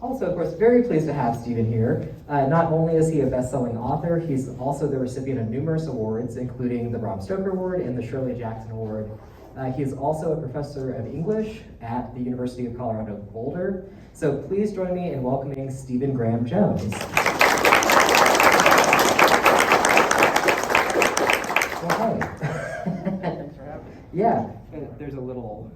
Also, of course, very pleased to have Stephen here. Not only is he a best-selling author, he's also the recipient of numerous awards, including the Bram Stoker Award and the Shirley Jackson Award. He is also a professor of English at the University of Colorado Boulder. So please join me in welcoming Stephen Graham Jones. Well, hi. Thanks for having me. Yeah, there's a little.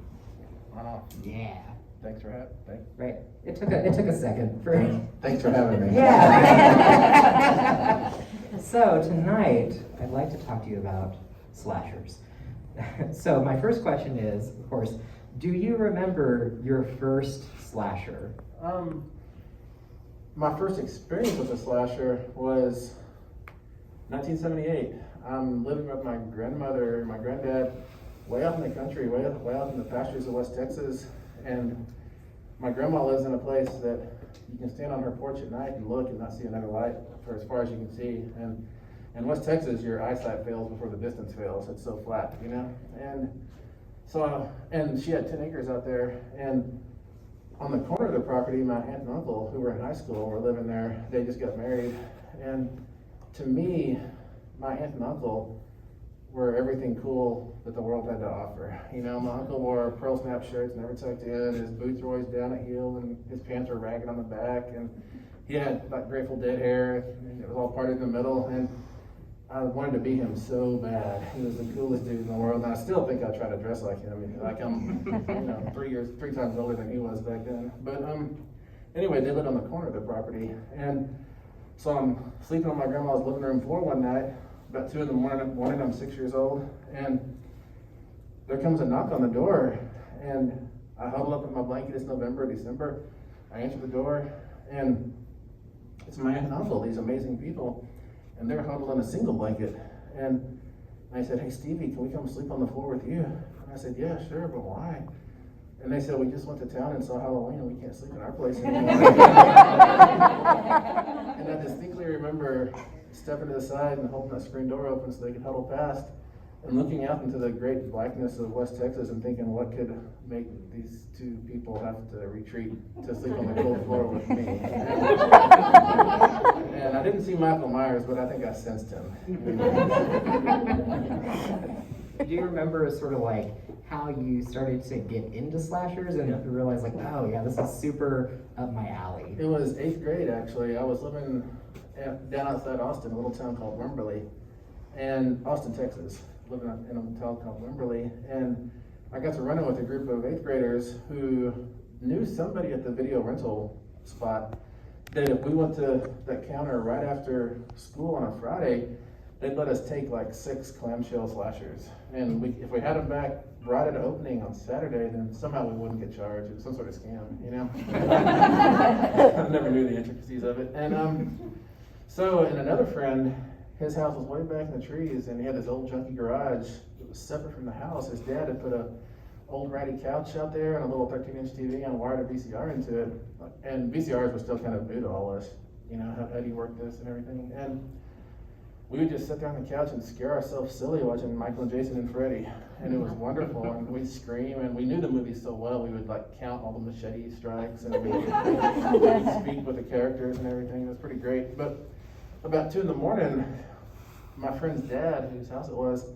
Yeah. Thanks for having me. Right. It took a second for. Thanks for having me. Yeah. So tonight, I'd like to talk to you about slashers. So my first question is, of course, do you remember your first slasher? My first experience with a slasher was 1978. I'm living with my grandmother and my granddad way out in the country, way out in the pastures of West Texas. And my grandma lives in a place that you can stand on her porch at night and look and not see another light for as far as you can see. And in West Texas, your eyesight fails before the distance fails. It's so flat, you know? And so, and she had 10 acres out there. And on the corner of the property, my aunt and uncle, who were in high school, were living there. They just got married. And to me, my aunt and uncle were everything cool that the world had to offer. You know, my uncle wore pearl snap shirts, never tucked in, his boots were always down at heel, and his pants were ragged on the back, and he had like Grateful Dead hair, and it was all parted in the middle, and I wanted to be him so bad. He was the coolest dude in the world, and I still think I try to dress like him. Like I'm, you know, 3 times older than he was back then. But anyway, they lived on the corner of the property, and so I'm sleeping on my grandma's living room floor one night, about 2 in the morning. I'm 6 years old, and there comes a knock on the door, and I huddle up in my blanket. It's November, December. I answer the door, and it's my aunt and uncle, these amazing people. And they're huddled in a single blanket. And I said, "Hey, Stevie, can we come sleep on the floor with you?" And I said, "Yeah, sure, but why?" And they said, "We just went to town and saw Halloween, and we can't sleep in our place anymore." And I distinctly remember stepping to the side and holding that screen door open so they could huddle past, and looking out into the great blackness of West Texas and thinking, what could make these 2 people have to retreat to sleep on the cold floor with me? And I didn't see Michael Myers, but I think I sensed him. Do you remember sort of like how you started to get into slashers and realize like, oh yeah, this is super up my alley? It was 8th grade, actually. I was living down outside Austin, a little town called Wimberley, and Austin, Texas, living in a town called Wimberley. And I got to run in with a group of 8th graders who knew somebody at the video rental spot that if we went to that counter right after school on a Friday, they'd let us take like 6 clamshell slashers. And if we had them back right at opening on Saturday, then somehow we wouldn't get charged. It was some sort of scam, you know? I never knew the intricacies of it. And and another friend, his house was way back in the trees, and he had this old junky garage. It was separate from the house. His dad had put a old ratty couch out there and a little 13-inch TV and wired a VCR into it. And VCRs were still kind of new to all us, you know, how Eddie worked this and everything. And we would just sit there on the couch and scare ourselves silly watching Michael and Jason and Freddy. And it was wonderful, and we'd scream, and we knew the movie so well, we would like count all the machete strikes, and we'd speak with the characters and everything. It was pretty great. But about 2 in the morning, my friend's dad, whose house it was,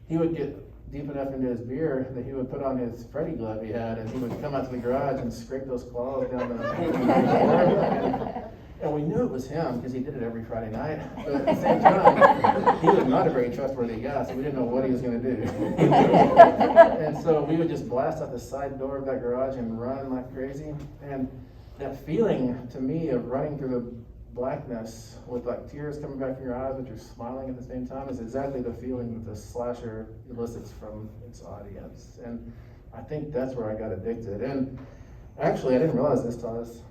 he would get deep enough into his beer that he would put on his Freddy glove he had, and he would come out to the garage and scrape those claws down the floor. And we knew it was him because he did it every Friday night. But at the same time, he was not a very trustworthy guy, so we didn't know what he was going to do. And so we would just blast out the side door of that garage and run like crazy. And that feeling to me of running through the blackness with like tears coming back from your eyes, but you're smiling at the same time, is exactly the feeling that the slasher elicits from its audience. And I think that's where I got addicted. And actually, I didn't realize this till I was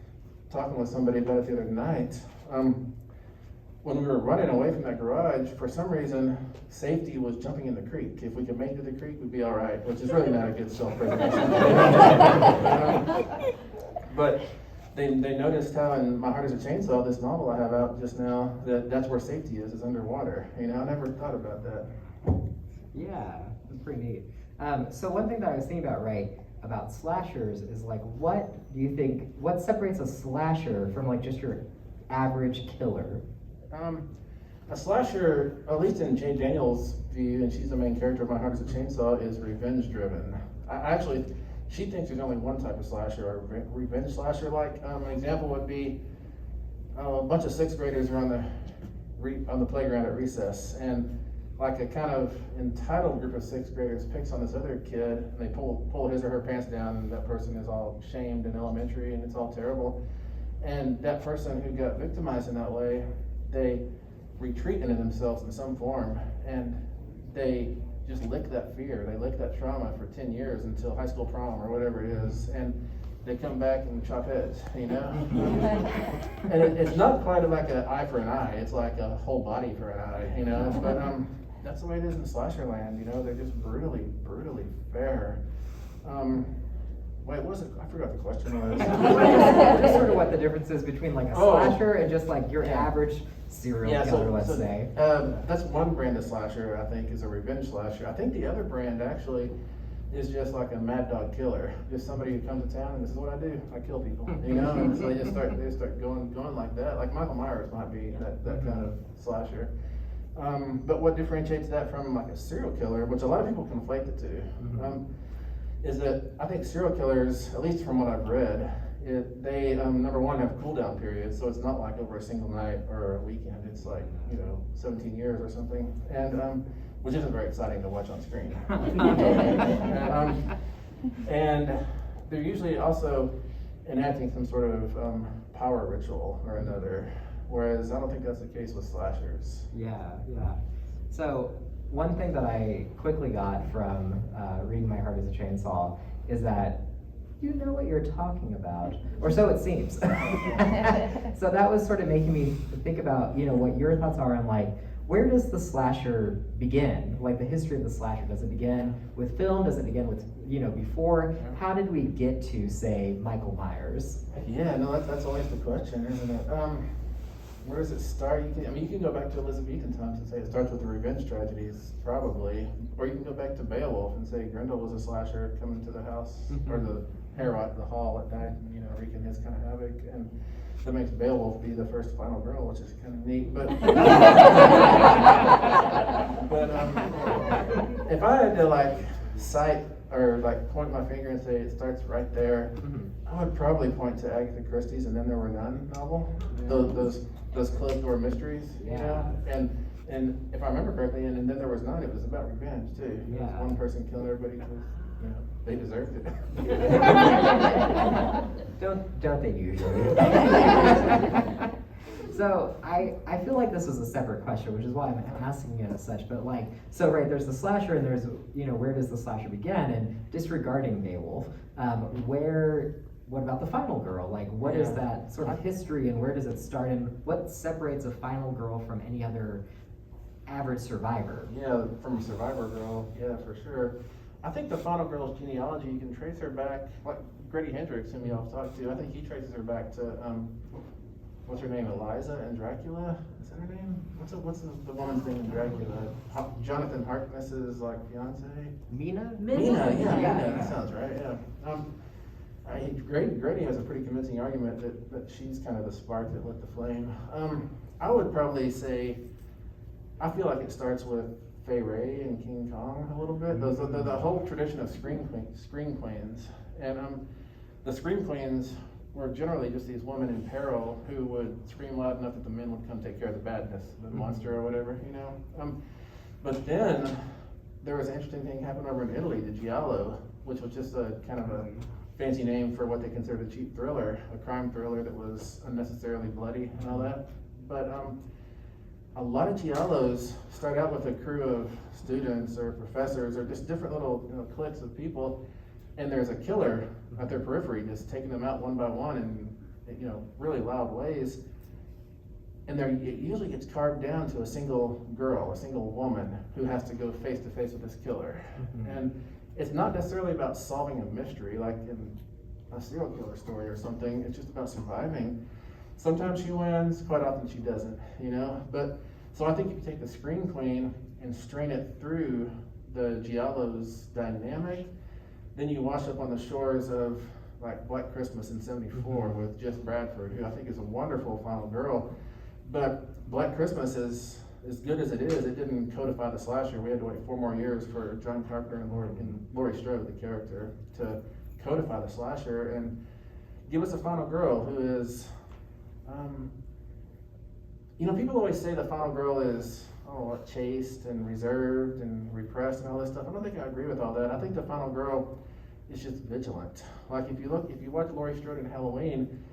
talking with somebody about it the other night. When we were running away from that garage, for some reason, safety was jumping in the creek. If we could make it to the creek, we'd be all right, which is really not a good self-preservation. But they noticed how in My Heart is a Chainsaw, this novel I have out just now, that's where safety is underwater. You know, I never thought about that. Yeah, that's pretty neat. So one thing that I was thinking about, right, about slashers is like, what do you think, what separates a slasher from like just your average killer? A slasher, at least in Jane Daniels' view, and she's the main character of My Heart is a Chainsaw, is revenge driven. She thinks there's only one type of slasher, a revenge slasher. Like an example would be a bunch of sixth graders are on the playground at recess, and like a kind of entitled group of sixth graders picks on this other kid, and they pull his or her pants down, and that person is all shamed in elementary, and it's all terrible. And that person who got victimized in that way, they retreat into themselves in some form, and they just lick that fear, they lick that trauma for 10 years until high school prom or whatever it is, and they come back and chop heads, you know? And it's not quite like an eye for an eye, it's like a whole body for an eye, you know? But that's the way it is in slasher land, you know? They're just brutally fair. Wait, what was it? I forgot the question was. Just sort of what the difference is between like a slasher and just like your average serial killer, let's say. That's one brand of slasher, I think, is a revenge slasher. I think the other brand actually is just like a mad dog killer. Just somebody who comes to town and this is what I do. I kill people, you know? And so they just start going like that. Like Michael Myers might be that kind of slasher. But what differentiates that from like a serial killer, which a lot of people conflate the two, is that I think serial killers, at least from what I've read, they number one have cool down periods, so it's not like over a single night or a weekend. It's like 17 years or something, and which isn't very exciting to watch on screen. And they're usually also enacting some sort of power ritual or another, whereas I don't think that's the case with slashers. Yeah. So one thing that I quickly got from reading My Heart is a Chainsaw is that you know what you're talking about, or so it seems. So that was sort of making me think about, what your thoughts are on like, where does the slasher begin? Like the history of the slasher, does it begin with film? Does it begin with, before? How did we get to, say, Michael Myers? Yeah, no, that's always the question, isn't it? Where does it start? You can go back to Elizabethan times and say it starts with the revenge tragedies, probably. Or you can go back to Beowulf and say Grendel was a slasher coming to the house, or the Herod, the hall at night, and, wreaking his kind of havoc. And that makes Beowulf be the first final girl, which is kind of neat. But, if I had to cite or point my finger and say it starts right there, I would probably point to Agatha Christie's And Then There Were None novel. Those closed door mysteries, and if I remember correctly, and Then There Was None, it was about revenge too. It was one person killing everybody because they deserved it. Don't they usually? So I feel like this is a separate question, which is why I'm asking it as such. But there's the slasher, and there's where does the slasher begin? And disregarding Beowulf, what about the final girl? What is that sort of history, and where does it start, and what separates a final girl from any other average survivor? Yeah, from a survivor girl, yeah, for sure. I think the final girl's genealogy, you can trace her back, like Grady Hendrix, whom y'all talked to, I think he traces her back to, what's her name, Eliza in Dracula? Is that her name? What's the woman's name in Dracula? Jonathan Harkness's fiance? Mina, yeah, that sounds right, yeah. Grady has a pretty convincing argument that she's kind of the spark that lit the flame. I would probably say, I feel like it starts with Fay Wray and King Kong a little bit. The whole tradition of scream queens. And the scream queens were generally just these women in peril who would scream loud enough that the men would come take care of the badness, the monster or whatever, But then there was an interesting thing happened over in Italy, the Giallo, which was just a kind of a fancy name for what they considered a cheap thriller, a crime thriller that was unnecessarily bloody and all that. But a lot of Giallos start out with a crew of students or professors or just different little cliques of people, and there's a killer at their periphery just taking them out one by one in really loud ways. And it usually gets carved down to a single girl, a single woman who has to go face to face with this killer. And it's not necessarily about solving a mystery like in a serial killer story or something. It's just about surviving. Sometimes she wins, quite often she doesn't, But so I think if you take the Scream Queen and strain it through the Giallo's dynamic, then you wash up on the shores of like Black Christmas in '74 with Jess Bradford, who I think is a wonderful final girl. But Black Christmas is as good as it is. It didn't codify the slasher. We had to wait 4 more years for John Carpenter and Laurie Strode, the character, to codify the slasher and give us a final girl who is, people always say the final girl is chaste and reserved and repressed and all this stuff. I don't think I agree with all that. I think the final girl is just vigilant. Like if you watch Laurie Strode in Halloween,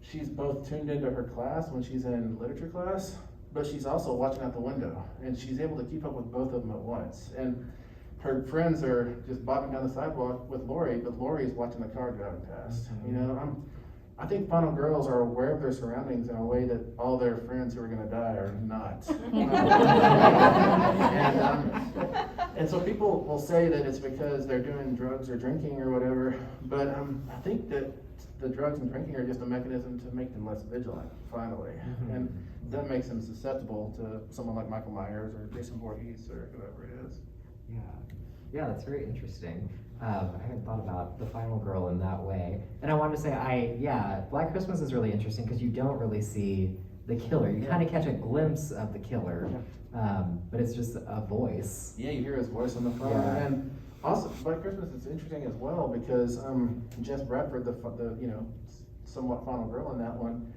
she's both tuned into her class when she's in literature class, but she's also watching out the window, and she's able to keep up with both of them at once. And her friends are just bobbing down the sidewalk with Laurie, but Laurie's watching the car driving past. I think final girls are aware of their surroundings in a way that all their friends who are going to die are not. And so people will say that it's because they're doing drugs or drinking or whatever, but I think that the drugs and drinking are just a mechanism to make them less vigilant, finally. And that makes them susceptible to someone like Michael Myers or Jason Voorhees or whoever it is. Yeah, that's very interesting. I hadn't thought about the final girl in that way. And I wanted to say, Black Christmas is really interesting because you don't really see the killer. You kind of catch a glimpse of the killer, but it's just a voice. Yeah, you hear his voice on the phone. Yeah. And also, Black Christmas is interesting as well because Jess Bradford, the somewhat final girl in that one,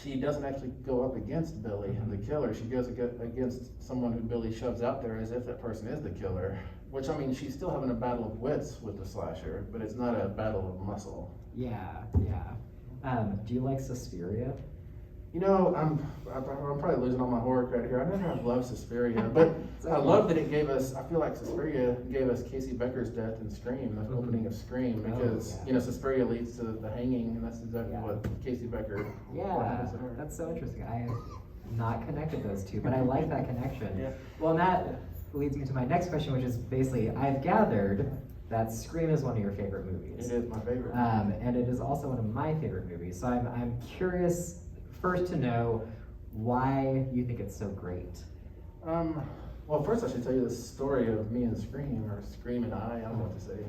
she doesn't actually go up against Billy, the killer. She goes against someone who Billy shoves out there as if that person is the killer. Which, she's still having a battle of wits with the slasher, but it's not a battle of muscle. Yeah. Do you like Suspiria? I'm probably losing all my horror credit here. I never have loved Suspiria, but I love that it gave us, I feel like Suspiria gave us Casey Becker's death in Scream, the opening of Scream, because, Suspiria leads to the hanging, and that's exactly what Casey Becker happens to her. That's so interesting. I have not connected those two, but I like that connection. Yeah. Well, and that leads me to my next question, which is basically, I've gathered that Scream is one of your favorite movies. It is my favorite. And it is also one of my favorite movies. So I'm curious first to know why you think it's so great. Well, first I should tell you the story of me and Scream, or Scream and I don't know what to say.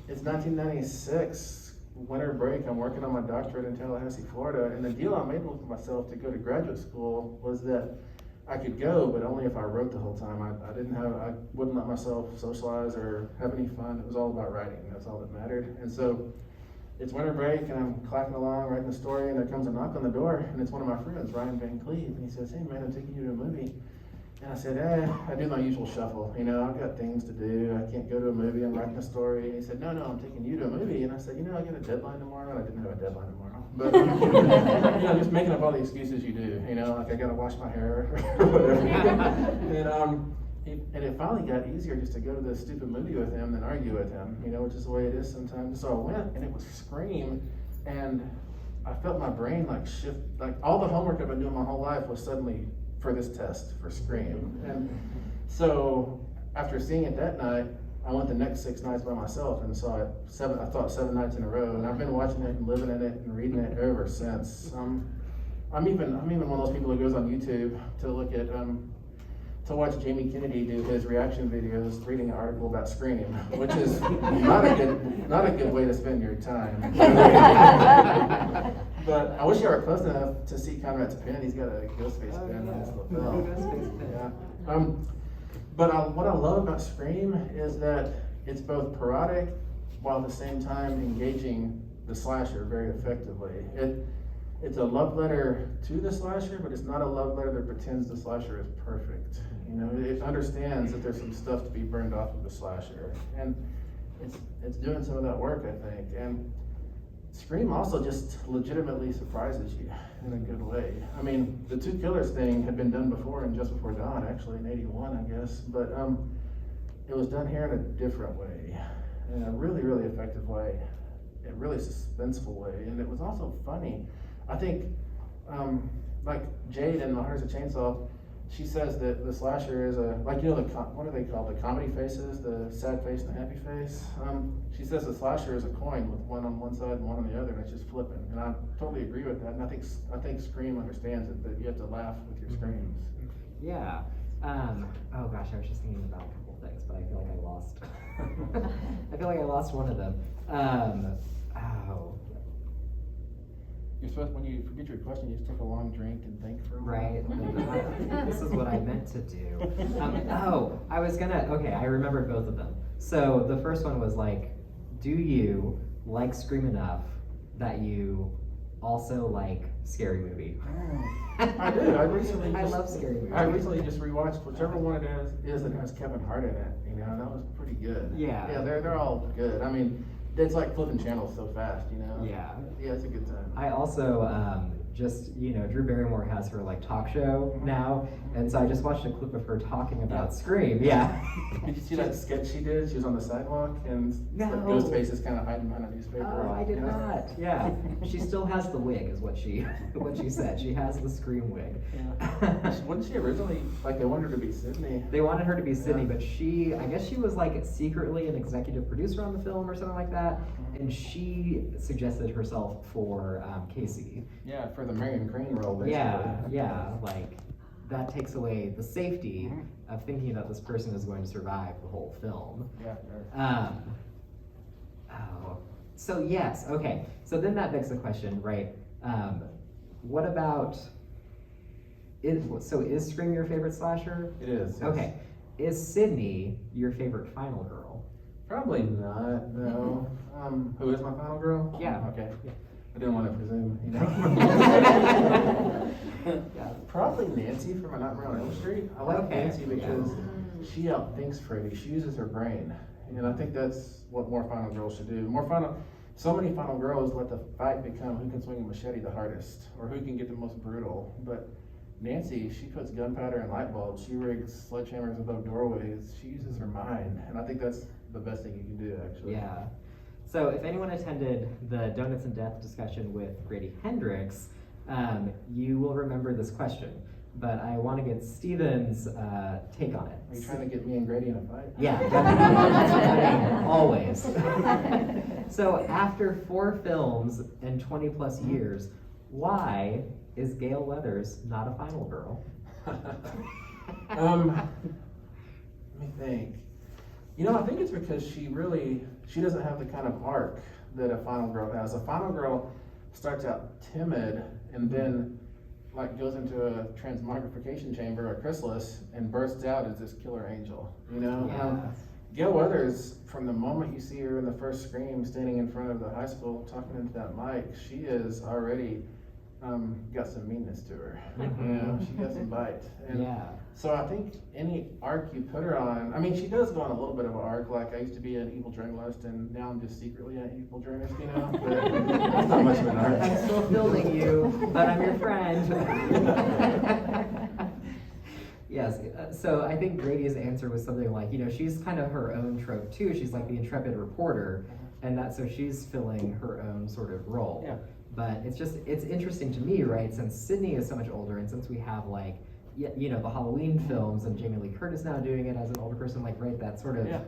It's 1996. Winter break, I'm working on my doctorate in Tallahassee, Florida, and the deal I made with myself to go to graduate school was that I could go, but only if I wrote the whole time. I wouldn't let myself socialize or have any fun. It was all about writing. That's all that mattered. And so it's winter break, and I'm clacking along writing the story, and there comes a knock on the door, and it's one of my friends, Ryan Van Cleve, and he says, "Hey man, I'm taking you to a movie." And I said, I do my usual shuffle. I've got things to do. I can't go to a movie. I'm writing a story. And he said, no, I'm taking you to a movie. And I said, I got a deadline tomorrow. And I didn't have a deadline tomorrow. But, just making up all the excuses you do. Like I got to wash my hair or whatever. And it finally got easier just to go to this stupid movie with him than argue with him, which is the way it is sometimes. So I went, and it was Scream. And I felt my brain shift. All the homework I've been doing my whole life was suddenly for this test for Scream. And so after seeing it that night, I went the next 6 nights by myself and saw it 7 nights in a row, and I've been watching it and living in it and reading it ever since. I'm even one of those people who goes on YouTube to look at to watch Jamie Kennedy do his reaction videos reading an article about Scream, which is not a good way to spend your time. But I wish you were close enough to see Conrad's pen. He's got a Ghostface pen on his lapel. But what I love about Scream is that it's both parodic while at the same time engaging the slasher very effectively. It's a love letter to the slasher, but it's not a love letter that pretends the slasher is perfect. It understands that there's some stuff to be burned off of the slasher, and it's doing some of that work, I think. And Scream also just legitimately surprises you in a good way. The Two Killers thing had been done before in Just Before Dawn, actually in '81, I guess, but it was done here in a different way, in a really, really effective way, a really suspenseful way, and it was also funny. I think, like Jade in Hearts of Chainsaw, she says that the slasher is what are they called? The comedy faces, the sad face and the happy face. She says the slasher is a coin with one on one side and one on the other, and it's just flipping. And I totally agree with that. And I think Scream understands it, that you have to laugh with your screams. Yeah. Oh gosh, I was just thinking about a couple of things, but I feel like I lost. I feel like I lost one of them. Oh, You're supposed, when you forget your question, you just take a long drink and think for a while. right. This is what I meant to do. Okay, I remembered both of them. So the first one was like, do you like Scream enough that you also like Scary Movie? I do. I love Scary Movie. I recently just rewatched whichever one it is that has Kevin Hart in it. You know, that was pretty good. Yeah. Yeah, they're all good. I mean, it's like flipping channels so fast. You know. Yeah. Yeah, it's a good time. I also Drew Barrymore has her like talk show now, and so I just watched a clip of her talking about Scream. Yeah. Did you see that sketch she did? She was on the sidewalk and No. Ghostface is kind of hiding behind a newspaper. Oh, I did not. Yeah, she still has the wig, is what she said. She has the Scream wig. Yeah. Wasn't she originally like they wanted her to be Sydney? They wanted her to be Sydney, Yeah. but I guess she was like secretly an executive producer on the film or something like that, and she suggested herself for Casey. Yeah, for the Marion Crane role. Basically. Yeah, like that takes away the safety of thinking that this person is going to survive the whole film. Yeah. So yes, okay. So then that begs the question, right? What about is Scream your favorite slasher? It is. Yes. Okay. Is Sydney your favorite final girl? Probably not. No. Who is my final girl? Yeah. Okay. I didn't want to presume, you know. Yeah. Probably Nancy from A Nightmare on Elm Street. I like Okay, Nancy because she outthinks Freddy. She uses her brain, and I think that's what more final girls should do. So many final girls let the fight become who can swing a machete the hardest or who can get the most brutal. But Nancy, she puts gunpowder in light bulbs. She rigs sledgehammers above doorways. She uses her mind, and I think that's the best thing you can do, actually. Yeah. So if anyone attended the Donuts and Death discussion with Grady Hendrix, you will remember this question. But I want to get Steven's take on it. Are you trying to get me and Grady in a fight? Yeah, definitely. Always. So after 4 films and 20 plus years, why is Gail Weathers not a final girl? Let me think. You know, I think it's because she doesn't have the kind of arc that a final girl has. A final girl starts out timid and then like goes into a transmogrification chamber, a chrysalis, and bursts out as this killer angel, you know? Yeah. Gail Weathers, from the moment you see her in the first Scream standing in front of the high school talking into that mic, she is already got some meanness to her. You know, she got some bite. And Yeah. so I think any arc you put her on, I mean, she does go on a little bit of an arc, like I used to be an evil journalist and now I'm just secretly an evil journalist, you know? But that's not much of an arc. I'm still filming you, but I'm your friend. Yes, so I think Grady's answer was something like, you know, she's kind of her own trope too. She's like the intrepid reporter, and so she's filling her own sort of role. Yeah. But it's interesting to me, right? Since Sydney is so much older, and since we have like, you know, the Halloween films and Jamie Lee Curtis now doing it as an older person, like, right, that sort of. Yeah.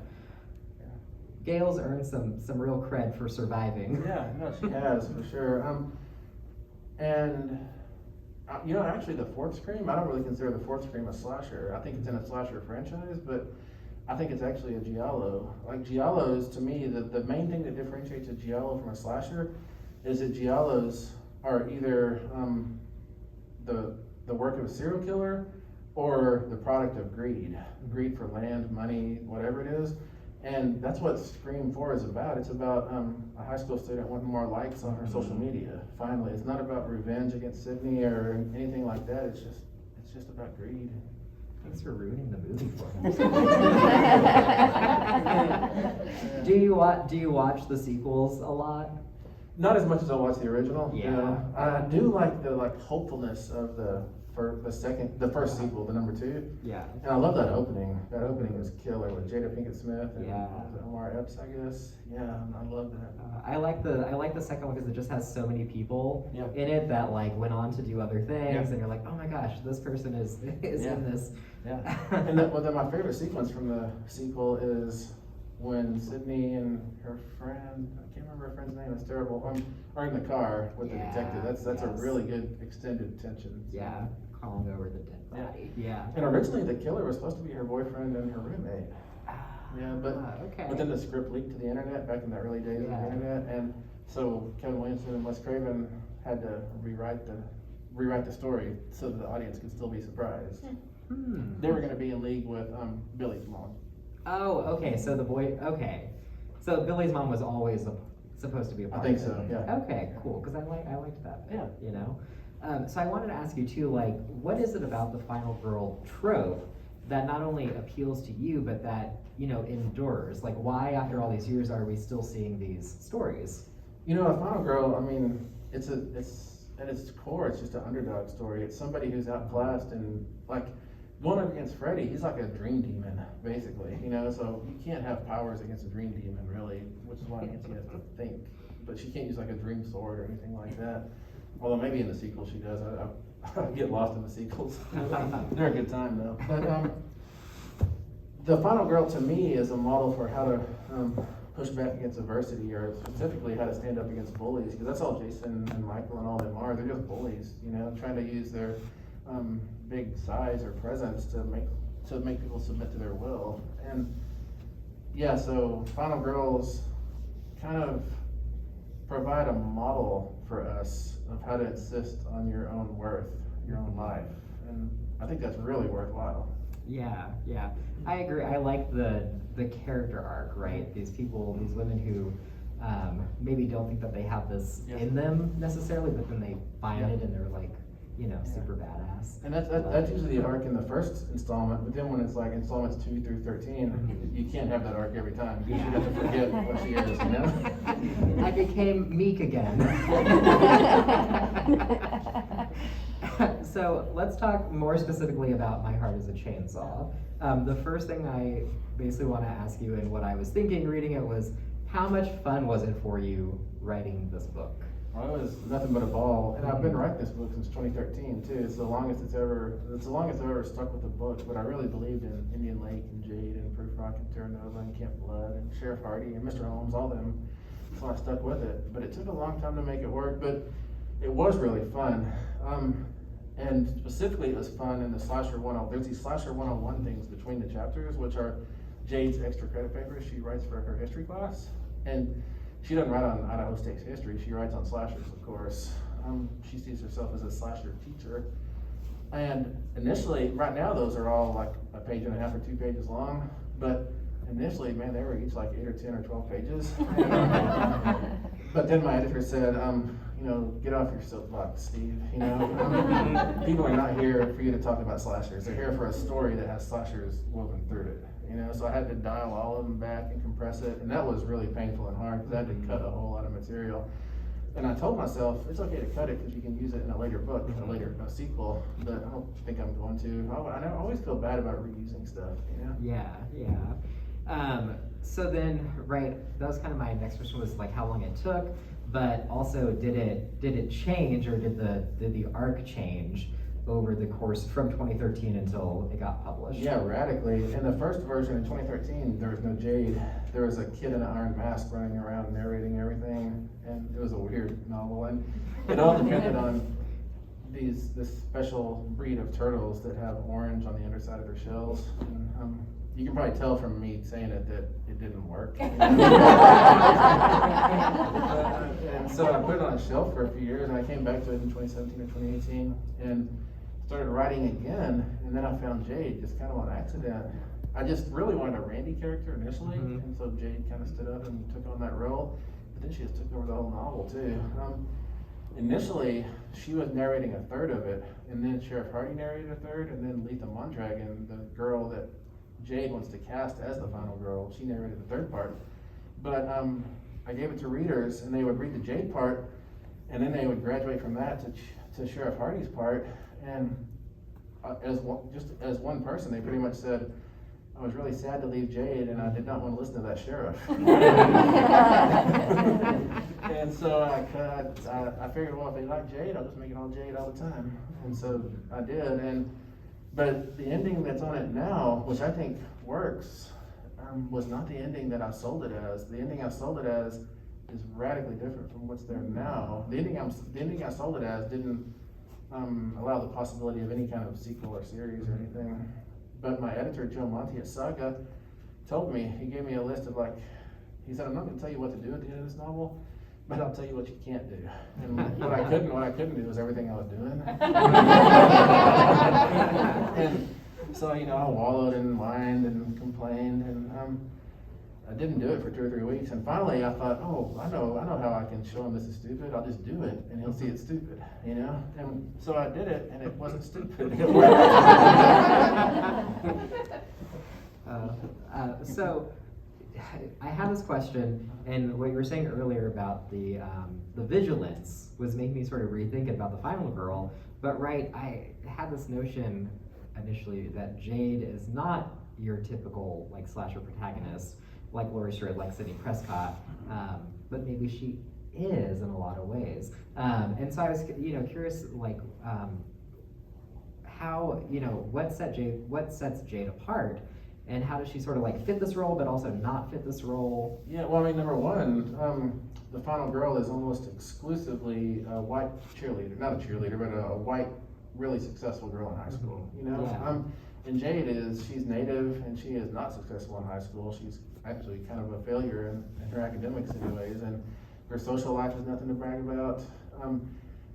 Gail's earned some real cred for surviving. Yeah, no, she has for sure. You know, actually, the 4th Scream, I don't really consider the 4th Scream a slasher. I think it's in a slasher franchise, but I think it's actually a giallo. Like giallos, to me, the main thing that differentiates a giallo from a slasher is that giallos are either the work of a serial killer or the product of greed for land, money, whatever it is. And that's what Scream 4 is about. It's about a high school student wanting more likes on her social media. Finally, it's not about revenge against Sydney or anything like that. It's just about greed. Thanks for ruining the movie for him. Do you watch the sequels a lot? Not as much as I watch the original. Yeah. You know? I do like the hopefulness of the first sequel, the number 2. Yeah. And I love that opening. That opening was killer with Jada Pinkett Smith and Yeah. Omar Epps, I guess. Yeah, I love that. I like the second one because it just has so many people Yeah. in it that like went on to do other things, Yeah. and you're like, oh my gosh, this person is Yeah. in this. Yeah. And then my favorite sequence from the sequel is when Sydney and her friend, I can't remember her friend's name, it's terrible, are in the car with the Yeah, detective. That's a yes. really good extended tension. Yeah, crawling over the dead body. Yeah. And originally the killer was supposed to be her boyfriend and her roommate. Yeah, but Okay. but then the script leaked to the internet back in the early days of the internet, and so Kevin Williamson and Wes Craven had to rewrite the story so that the audience could still be surprised. They were going to be in league with Billy's mom. Oh, okay. So so Billy's mom was always supposed to be a part I think of it. so. Yeah. Okay, cool. Because I liked that. Yeah. You know. So I wanted to ask you too, like, what is it about the final girl trope that not only appeals to you, but that, you know, endures? Like, why after all these years are we still seeing these stories? You know, a final girl. I mean, it's at its core, it's just an underdog story. It's somebody who's outclassed and like going up against Freddy. He's like a dream demon, basically. You know, so you can't have powers against a dream demon, really, which is why Nancy has to think. But she can't use like a dream sword or anything like that. Although maybe in the sequel she does. I get lost in the sequels. They're a good time though. But the final girl to me is a model for how to push back against adversity, or specifically how to stand up against bullies, because that's all Jason and Michael and all them are. They're just bullies, you know, trying to use their big size or presence to make people submit to their will. And yeah, so final girls kind of provide a model for us of how to insist on your own worth, your own life, and I think that's really worthwhile. Yeah, I agree. I like the character arc, right? These people, these women who maybe don't think that they have this in them necessarily, but then they find it and they're like, you know, super badass. And that's usually the arc in the first installment, but then when it's like installments 2 through 13, you can't have that arc every time, because you have to forget what she is, you know? I became meek again. So let's talk more specifically about My Heart is a Chainsaw. The first thing I basically want to ask you, and what I was thinking reading it, was how much fun was it for you writing this book? Well, it was nothing but a ball, and I've been writing this book since 2013 too. It's the longest I've ever stuck with the book. But I really believed in Indian Lake and Jade and Proof Rock and Terra Nova and Camp Blood and Sheriff Hardy and Mr. Holmes, all them. So I stuck with it. But it took a long time to make it work. But it was really fun. And specifically, it was fun in the Slasher 101. There's these Slasher 101 things between the chapters, which are Jade's extra credit papers she writes for her history class. And she doesn't write on Idaho State's history, she writes on slashers, of course. She sees herself as a slasher teacher. And initially, right now those are all like a page and a half or 2 pages long, but initially, man, they were each like 8 or 10 or 12 pages. But then my editor said, you know, get off your soapbox, Steve. You know, people are not here for you to talk about slashers. They're here for a story that has slashers woven through it. You know, so I had to dial all of them back and compress it, and that was really painful and hard because I had to cut a whole lot of material. And I told myself it's okay to cut it because you can use it in a later book, a sequel. But I don't think I'm going to. I always feel bad about reusing stuff. You know? Yeah. So then, right, that was kind of my next question, was like how long it took, but also did it change, or did the arc change over the course from 2013 until it got published? Yeah, radically. In the first version in 2013, there was no Jade. There was a kid in an iron mask running around narrating everything, and it was a weird novel. And it all depended on this special breed of turtles that have orange on the underside of their shells. And, you can probably tell from me saying it that it didn't work. And so I put it on a shelf for a few years, and I came back to it in 2017 or 2018, and started writing again, and then I found Jade just kind of on accident. I just really wanted a Randy character initially, and so Jade kind of stood up and took on that role, but then she just took over the whole novel too. Initially, she was narrating a third of it, and then Sheriff Hardy narrated a third, and then Letha Mondragon, the girl that Jade wants to cast as the final girl, she narrated the third part. But I gave it to readers, and they would read the Jade part, and then they would graduate from that to Sheriff Hardy's part. And as one person, they pretty much said, I was really sad to leave Jade, and I did not want to listen to that sheriff. And so I figured, well, if they like Jade, I'll just make it all Jade all the time. And so I did. But the ending that's on it now, which I think works, was not the ending that I sold it as. The ending I sold it as is radically different from what's there now. The ending I sold it as didn't allow the possibility of any kind of sequel or series or anything. But my editor, Joe Monty at Saga, told me, he gave me a list of he said, I'm not gonna tell you what to do at the end of this novel, but I'll tell you what you can't do. And what I couldn't do was everything I was doing. And so, I wallowed and whined and complained, and I didn't do it for 2 or 3 weeks. And finally I thought, I know how I can show him this is stupid. I'll just do it and he'll see it's stupid, And so I did it, and it wasn't stupid. It worked. So I have this question, and what you were saying earlier about the vigilance was making me sort of rethink about the final girl. But I had this notion initially that Jade is not your typical slasher protagonist, like Laurie Strode, like Sidney Prescott, but maybe she is in a lot of ways. And so I was curious how what sets Jade apart. And how does she sort of fit this role, but also not fit this role? Yeah, well, number one, the final girl is almost exclusively a white cheerleader, not a cheerleader, but a white, really successful girl in high school. Yeah. And Jade she's native, and she is not successful in high school. She's actually kind of a failure in her academics anyways, and her social life is nothing to brag about.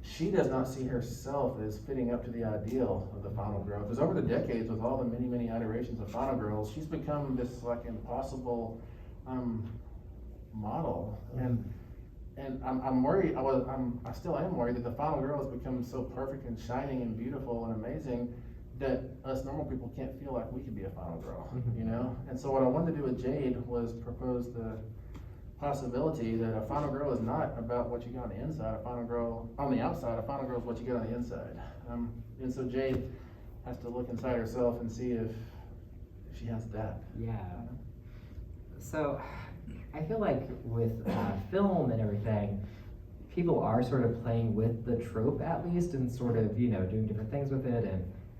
She does not see herself as fitting up to the ideal of the final girl. Because over the decades, with all the many, many iterations of final girls, she's become this impossible model. And I'm worried. I still am worried that the final girl has become so perfect and shining and beautiful and amazing that us normal people can't feel like we could be a final girl. And so what I wanted to do with Jade was propose the possibility that a final girl is not about what you get on the inside. A final girl on the outside, a final girl is what you get on the inside. And so Jade has to look inside herself and see if she has that. Yeah. So I feel like with film and everything, people are sort of playing with the trope at least, and sort of doing different things with it.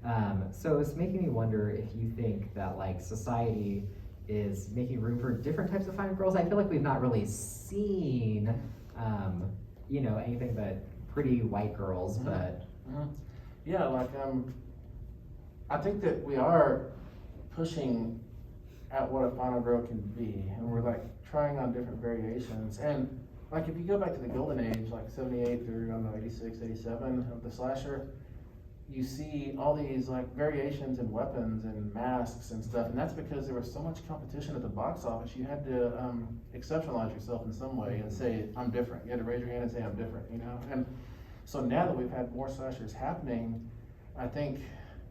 And so it's making me wonder if you think that society is making room for different types of final girls. I feel like we've not really seen, anything but pretty white girls, but... Yeah, I think that we are pushing at what a final girl can be, and we're trying on different variations. And if you go back to the golden age, 78 through, 86, 87 of the slasher, you see all these variations in weapons and masks and stuff, and that's because there was so much competition at the box office. You had to exceptionalize yourself in some way and say, I'm different. You had to raise your hand and say, I'm different, And so now that we've had more slashers happening, I think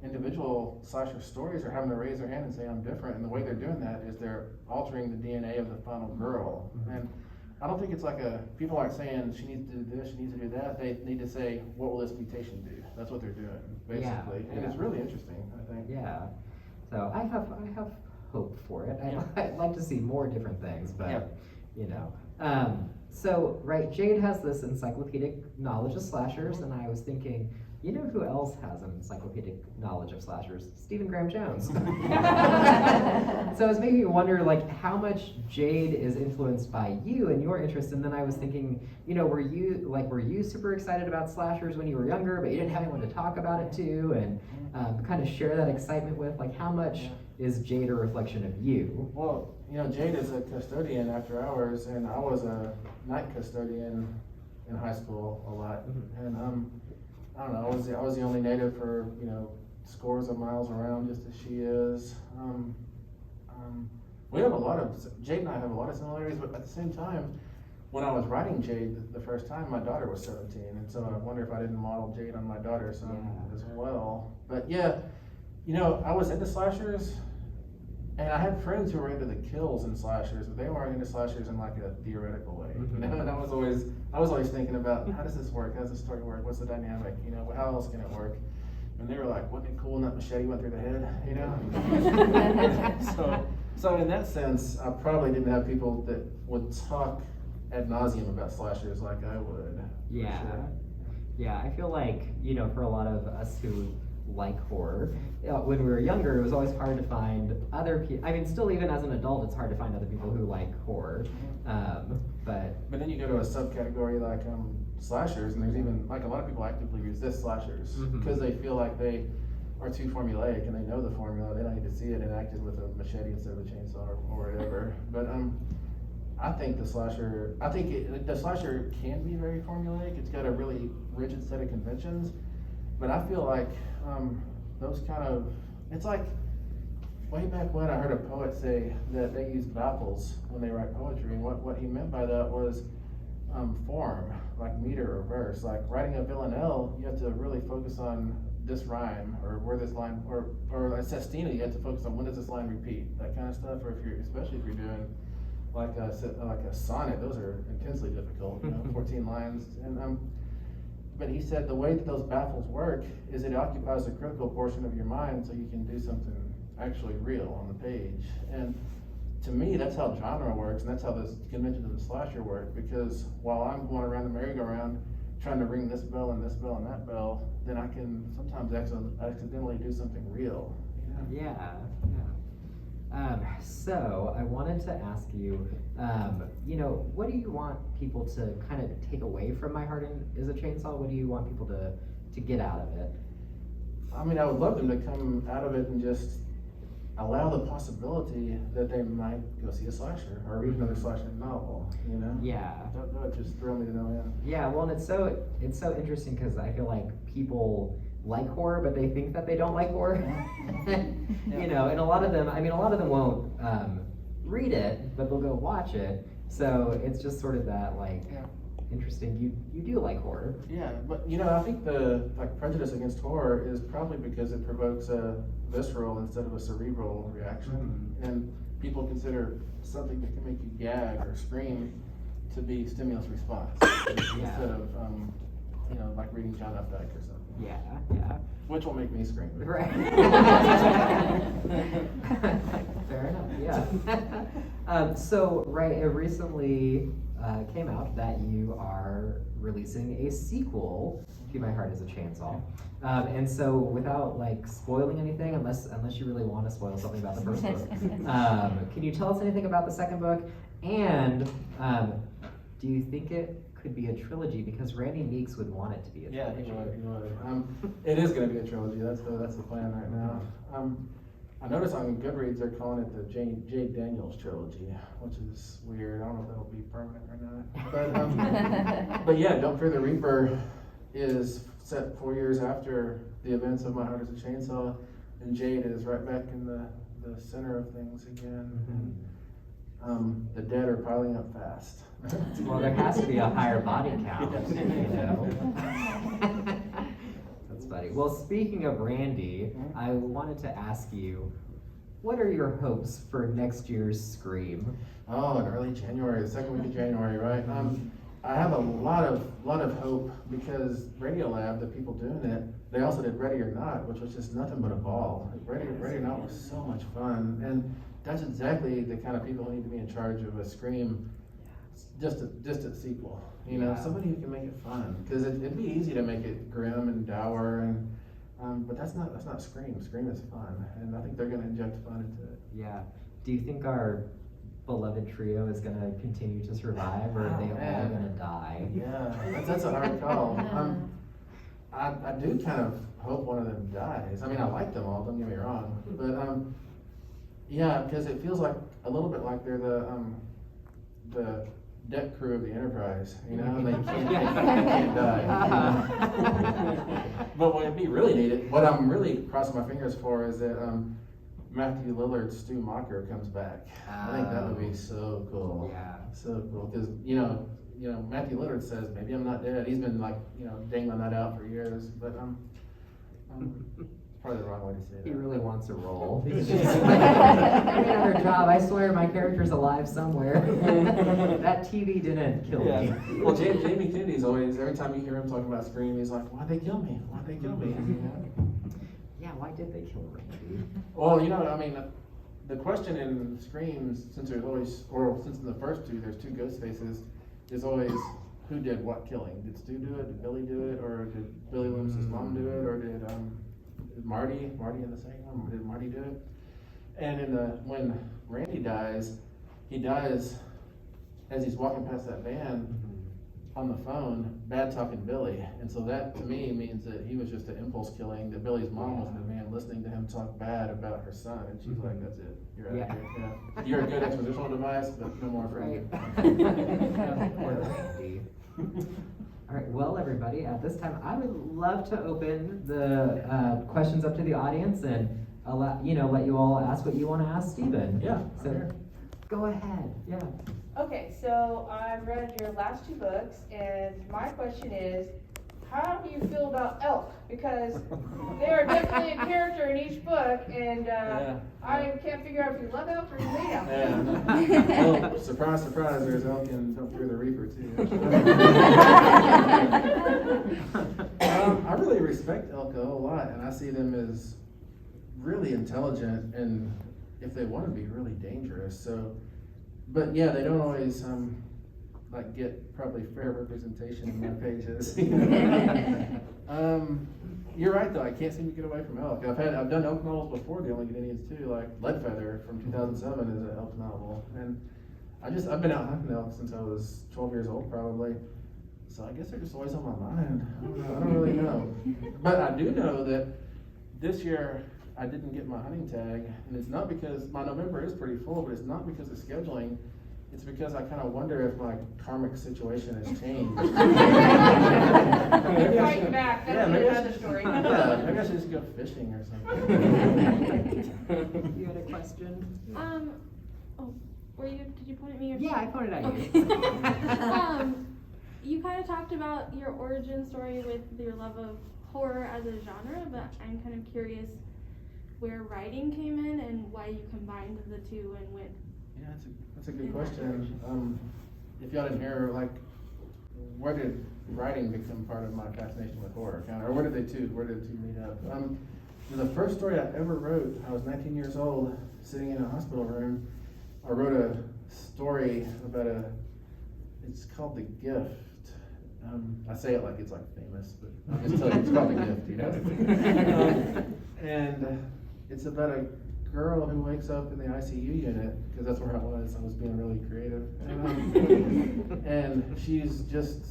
individual slasher stories are having to raise their hand and say, I'm different. And the way they're doing that is they're altering the DNA of the final girl. And I don't think it's people aren't saying she needs to do this, she needs to do that. They need to say, what will this mutation do? That's what they're doing, basically. Yeah. And it's really interesting, I think. Yeah. So I have hope for it. I'd like to see more different things, but So Jade has this encyclopedic knowledge of slashers, and I was thinking, who else has an encyclopedic knowledge of slashers? Stephen Graham Jones. So it was making me wonder, how much Jade is influenced by you and your interest. And then I was thinking, were you super excited about slashers when you were younger, but you didn't have anyone to talk about it to, and kind of share that excitement with? How much is Jade a reflection of you? Well, Jade is a custodian after hours, and I was a night custodian in high school a lot. And I don't know, I was the only native for, scores of miles around, just as she is. We have Jade and I have a lot of similarities, but at the same time, when I was writing Jade the first time, my daughter was 17, and so I wonder if I didn't model Jade on my daughter some as well. But yeah, I was into slashers, and I had friends who were into the kills in slashers, but they weren't into slashers in a theoretical way. And I was always thinking about, how does this work? How does this story work? What's the dynamic? How else can it work? And they were like, wasn't it cool when that machete went through the head? So in that sense, I probably didn't have people that would talk ad nauseum about slashers like I would. Yeah. Sure. Yeah, I feel like, for a lot of us who like horror. When we were younger, it was always hard to find other people. I mean, still even as an adult, it's hard to find other people who like horror. But then you go to a subcategory like slashers, and there's even like a lot of people actively resist slashers because they feel like they are too formulaic and they know the formula. They don't need to see it enacted with a machete instead of a chainsaw or whatever. But I think the slasher can be very formulaic. It's got a really rigid set of conventions. But I feel like those kind of, it's like way back when I heard a poet say that they used baffles when they write poetry, and what he meant by that was form, like meter or verse. Like writing a villanelle, you have to really focus on this rhyme or where this line, or a sestina, you have to focus on when does this line repeat, that kind of stuff. Or especially if you're doing like a sonnet, those are intensely difficult, 14 lines. And but he said the way that those baffles work is it occupies a critical portion of your mind so you can do something actually real on the page. And to me, that's how genre works, and that's how the conventions of the slasher work, because while I'm going around the merry-go-round trying to ring this bell and this bell and that bell, then I can sometimes accidentally do something real. Yeah. So I wanted to ask you, what do you want people to kind of take away from My Heart is a Chainsaw? What do you want people to get out of it? I mean, I would love them to come out of it and just allow the possibility that they might go see a slasher or read another slasher novel, Yeah. That would just thrill me to no end. Yeah, well, and it's so interesting because I feel like people like horror, but they think that they don't like horror. And a lot of them won't read it, but they'll go watch it. So it's just sort of that interesting. You do like horror. Yeah, but I think the prejudice against horror is probably because it provokes a visceral instead of a cerebral reaction, and people consider something that can make you gag or scream to be stimulus response instead of like reading John Updike or something. Yeah. Which will make me scream. Right. Fair enough. Yeah. So it recently came out that you are releasing a sequel to My Heart is a Chainsaw. And so without spoiling anything, unless you really want to spoil something about the first book, can you tell us anything about the second book? And do you think it could be a trilogy? Because Randy Meeks would want it to be a trilogy. Yeah, he would. It is going to be a trilogy. That's the plan right now. I noticed on Goodreads they're calling it the Jade Daniels trilogy, which is weird. I don't know if that'll be permanent or not. But yeah, Don't Fear the Reaper is set 4 years after the events of My Heart is a Chainsaw, and Jade is right back in the center of things again. And the dead are piling up fast. Well, there has to be a higher body count, That's funny. Well, speaking of Randy, I wanted to ask you, what are your hopes for next year's Scream? Oh, in early January, the second week of January, right? I have a lot of hope because Radiolab, the people doing it, they also did Ready or Not, which was just nothing but a ball. Ready or Not was so much fun, and that's exactly the kind of people who need to be in charge of a Scream distant sequel. Somebody who can make it fun, because it'd be easy to make it grim and dour, and but that's not Scream. Scream is fun, and I think they're going to inject fun into it. Yeah. Do you think our beloved trio is going to continue to survive, or are they all going to die? Yeah, that's a hard call. I do kind of hope one of them dies. I mean, I like them all, don't get me wrong, but yeah, because it feels like a little bit like they're the deck crew of the Enterprise, and they can't die. But what would be really needed, what I'm really crossing my fingers for, is that Matthew Lillard's Stu Macher comes back. I think that would be so cool. Yeah. So cool, because Matthew Lillard says maybe I'm not dead. He's been dangling that out for years, but it's probably the wrong way to say that. He really wants a role. He's just any other job. I swear my character's alive somewhere. That TV didn't kill me. Well, Jamie Kennedy's always, every time you hear him talking about Scream, he's like, why'd they kill me? Why'd they kill me? Yeah, why did they kill Randy? Well, I mean, the question in Screams, since in the first two, there's two ghost faces, is always who did what killing. Did Stu do it? Did Billy do it? Or did Billy Loomis's mom do it? Or did Marty in the second one, did Marty do it? And when Randy dies, he dies as he's walking past that van on the phone, bad talking Billy. And so that to me means that he was just an impulse killing, that Billy's mom was in the van listening to him talk bad about her son, and she's like, that's it, you're out of here. Yeah. You're a good expositional device, but no more from you. Poor Randy. All right, well, everybody, at this time, I would love to open the questions up to the audience and let you all ask what you want to ask Stephen. Yeah. So go ahead. Yeah. Okay, so I've read your last 2 books, and my question is, how do you feel about elk? Because they are definitely a character in each book, and I can't figure out if you love elk or you hate elk. Yeah. Well, surprise, surprise, there's elk in Don't Fear the Reaper too. I really respect elk a whole lot, and I see them as really intelligent, and if they want to be, really dangerous. So, but yeah, they don't always get probably fair representation in my pages. You're right though. I can't seem to get away from elk. I've done elk novels before. The Only Good Indians too, like Leadfeather from 2007 is an elk novel, and I've been out hunting elk since I was 12 years old probably. So I guess they're just always on my mind. I don't really know, but I do know that this year I didn't get my hunting tag, and it's not because my November is pretty full, but it's not because of scheduling. It's because I kind of wonder if my karmic situation has changed. You're fighting back, that'll be another story. Yeah, maybe I should just go fishing or something. You had a question? Did you point at me or? Yeah, I pointed at Okay. you. You kind of talked about your origin story with your love of horror as a genre, but I'm kind of curious where writing came in and why you combined the two and went. Yeah, that's a good question. If y'all didn't hear, where did writing become part of my fascination with horror? Or where did the two meet up? The first story I ever wrote, I was 19 years old, sitting in a hospital room. I wrote a story about it's called The Gift. I say it like it's famous, but I'll just tell you, it's called The Gift, you know? And it's about a girl who wakes up in the ICU unit, because that's where I was being really creative. And she's just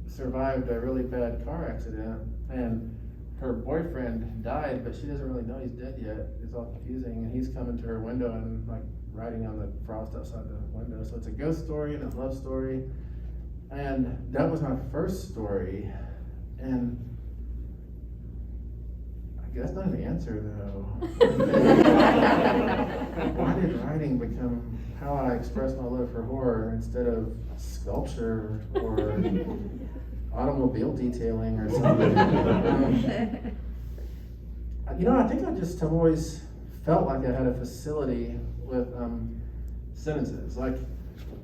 survived a really bad car accident, and her boyfriend died, but she doesn't really know he's dead yet. It's all confusing, and he's coming to her window and writing on the frost outside the window. So it's a ghost story and a love story. And that was my first story, and that's not an answer though. Why did writing become how I express my love for horror instead of sculpture or automobile detailing or something? I think I've always felt like I had a facility with sentences. Like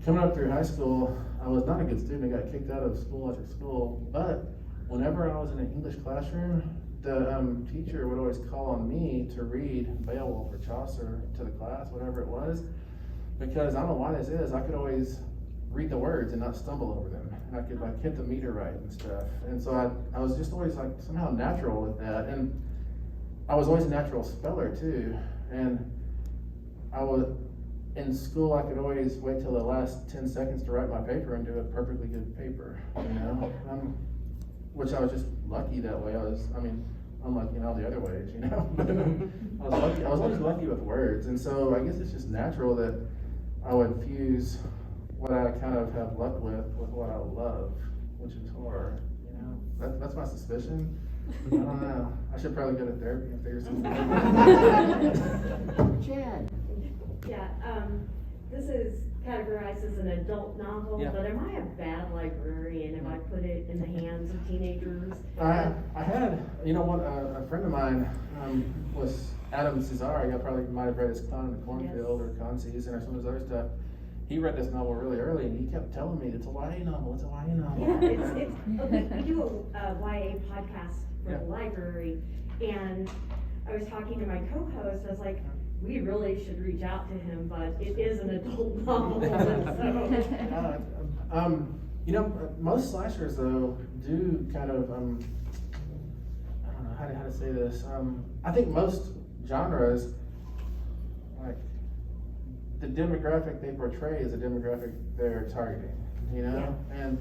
coming up through high school, I was not a good student. I got kicked out of school after school, but whenever I was in an English classroom, the teacher would always call on me to read Beowulf or Chaucer to the class, whatever it was, because I don't know why this is. I could always read the words and not stumble over them, and I could hit the meter right and stuff. And so I was just always somehow natural with that, and I was always a natural speller too. And in school, I could always wait till the last 10 seconds to write my paper and do a perfectly good paper, which I was just lucky that way. Unlucky in all the other ways, but I was always lucky with words, and so I guess it's just natural that I would fuse what I kind of have luck with what I love, which is horror. That's my suspicion. I don't know. I should probably go to therapy and figure something out. Jen. Yeah, this is categorized as an adult novel, Yeah. but am I a bad librarian if I put it in the hands of teenagers? I had, a friend of mine was Adam Cesare. You probably might have read his Clown in the Cornfield or Con-Season or some of his other stuff. He read this novel really early, and he kept telling me, it's a YA novel, it's a YA novel. Yeah, it's we do a YA podcast for the library, and I was talking to my co-host, I was like, we really should reach out to him, but it is an adult novel. So. Most slashers though do kind of, how to say this? I think most genres, like, the demographic they portray is a demographic they're targeting, you know? And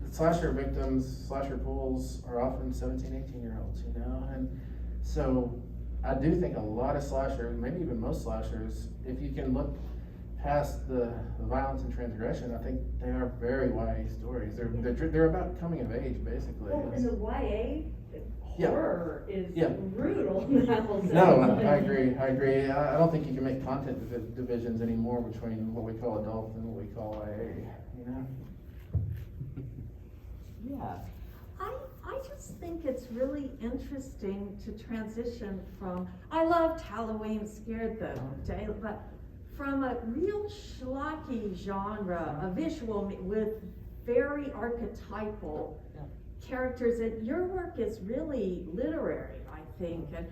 the slasher victims, slasher pools are often 17, 18-year-olds, you know? And so I do think a lot of slashers, maybe even most slashers, if you can look past the violence and transgression, I think they are very YA stories. They're about coming of age, basically. Well, and the YA Yeah. horror is Yeah. brutal now. No, I agree. I don't think you can make content divisions anymore between what we call adult and what we call YA, you know? Yeah. I just think it's really interesting to transition from, I loved Halloween Scared the Day, but from a real schlocky genre, a visual with very archetypal characters, and your work is really literary, I think. And